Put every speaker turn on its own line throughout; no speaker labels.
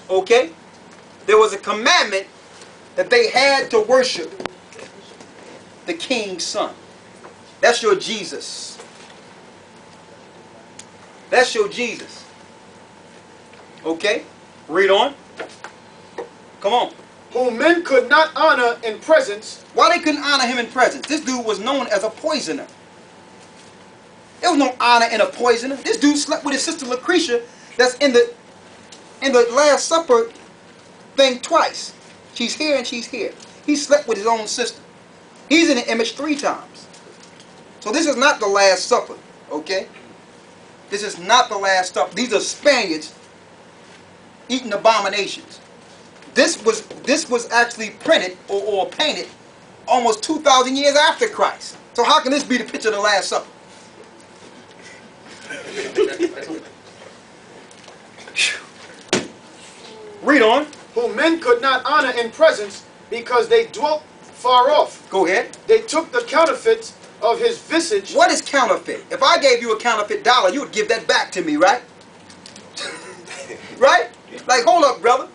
Okay? There was a commandment that they had to worship the king's son. That's your Jesus. That's your Jesus. Okay? Read on. Come on.
Whom men could not honor in presence.
Why they couldn't honor him in presence? This dude was known as a poisoner. There was no honor in a poisoner. This dude slept with his sister Lucretia that's in the Last Supper thing twice. She's here and she's here. He slept with his own sister. He's in the image 3 times. So this is not the Last Supper, okay? This is not the Last Supper. These are Spaniards eating abominations. This was actually printed or painted almost 2,000 years after Christ. So how can this be the picture of the Last Supper? Read on.
Whom men could not honor in presence because they dwelt far off.
Go ahead.
They took the counterfeit of his visage.
What is counterfeit? If I gave you a counterfeit dollar, you would give that back to me, right? Right? Like, hold up, brother.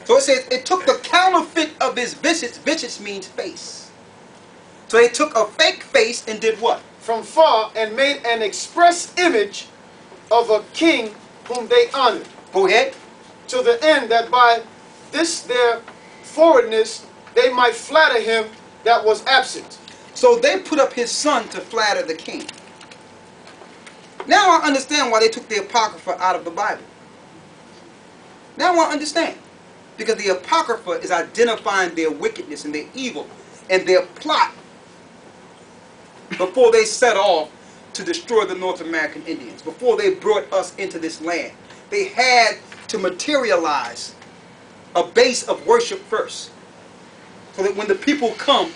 So it says, it took the counterfeit of his visage. Visage means face. So they took a fake face and did what?
From far, and made an express image of a king whom they honored.
Go ahead.
To the end that by this their forwardness they might flatter him that was absent.
So they put up his son to flatter the king. Now I understand why they took the Apocrypha out of the Bible. Now I understand. Because the Apocrypha is identifying their wickedness and their evil and their plot before they set off to destroy the North American Indians, before they brought us into this land. They had to materialize a base of worship first, so that when the people come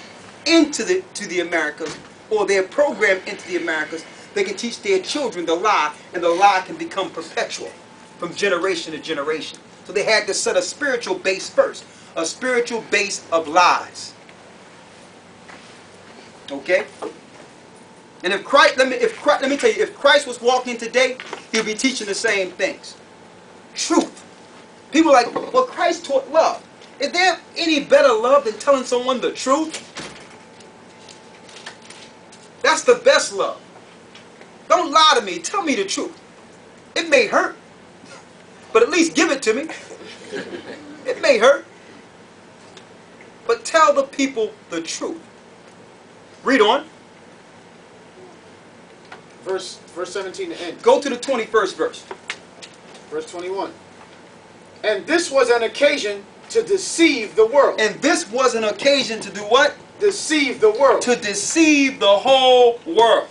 into the Americas, or they're programmed into the Americas, they can teach their children the lie, and the lie can become perpetual from generation to generation. So they had to set a spiritual base first, a spiritual base of lies. Okay? And if Christ, let me tell you, if Christ was walking today, he'll be teaching the same things. Truth. People are like, well, Christ taught love. Is there any better love than telling someone the truth? That's the best love. Don't lie to me. Tell me the truth. It may hurt, but at least give it to me. It may hurt, but tell the people the truth. Read on.
Verse 17 to end.
Go to the 21st verse.
Verse 21. And this was an occasion to deceive the world.
And this was an occasion to do what?
Deceive the world.
To deceive the whole world.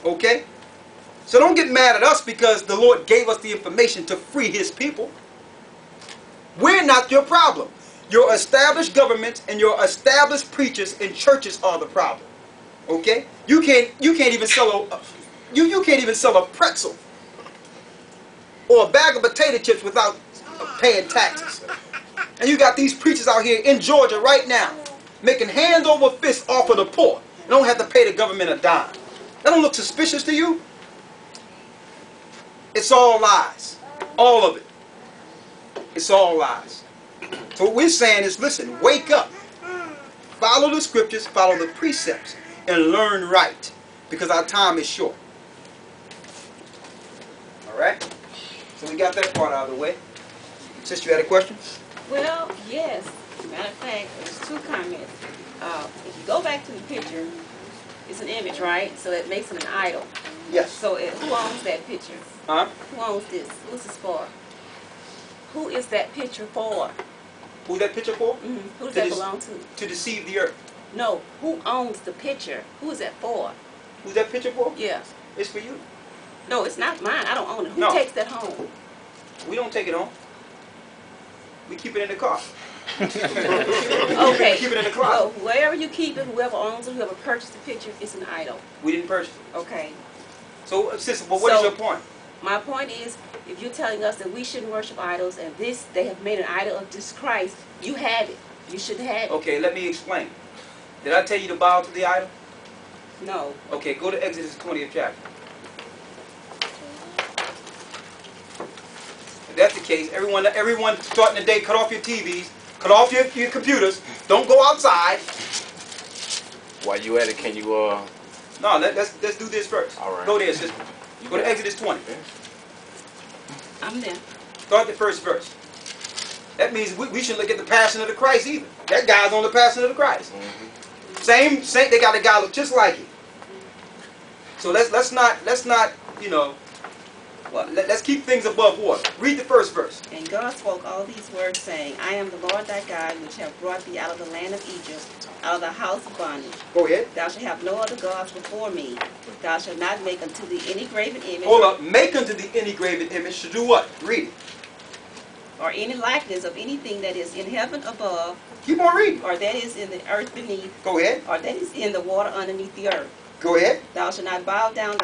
Okay? So don't get mad at us because the Lord gave us the information to free His people. We're not your problem. Your established governments and your established preachers and churches are the problem. Okay? You can't even sell you can't even sell a pretzel or a bag of potato chips without paying taxes. And you got these preachers out here in Georgia right now making hand over fist off of the poor. You don't have to pay the government a dime. That don't look suspicious to you? It's all lies. All of it. It's all lies. So what we're saying is, listen, wake up. Follow the scriptures, follow the precepts, and learn right. Because our time is short. Alright? So we got that part out of the way. Sister, you had a question?
Well, yes. Matter of fact, there's 2 comments. If you go back to the picture, it's an image, right? So it makes it an idol.
Yes.
So who owns that picture?
Huh?
Who owns this? Who's this for? Who is that picture for?
Who's that picture for?
Who does that belong to?
To deceive the earth.
No. Who owns the picture? Who is that for?
Who's that picture for?
Yeah.
It's for you.
No, it's not mine. I don't own it. Who
No.
takes that home?
We don't take it home. We keep it in the car.
Okay.
Keep it in the closet.
So wherever you keep it, whoever owns it, whoever purchased the picture, it's an idol.
We didn't purchase it.
Okay.
So, sister, but what is your point?
My point is, if you're telling us that we shouldn't worship idols, and they have made an idol of this Christ, you have it. You should have it.
Okay, let me explain. Did I tell you to bow to the idol?
No.
Okay, go to Exodus 20th chapter. If that's the case, everyone starting the day, cut off your TVs, cut off your computers. Don't go outside.
While you at it, can you
No, let's do this first.
All right.
Go there, sister. Go to Exodus 20.
I'm there.
Start the first verse. That means we shouldn't look at the Passion of the Christ either. That guy's on the Passion of the Christ. Same. They got a guy look just like him. So let's not let's keep things above water. Read the first verse.
And God spoke all these words, saying, I am the Lord thy God, which have brought thee out of the land of Egypt, out of the house of bondage.
Go ahead.
Thou shalt have no other gods before me. Thou shalt not make unto thee any graven image.
Hold up. Make unto thee any graven image to do what? Read it.
Or any likeness of anything that is in heaven above,
Keep on reading.
or that is in the earth beneath,
Go ahead.
or that is in the water underneath the earth.
Go ahead.
Thou shalt not bow down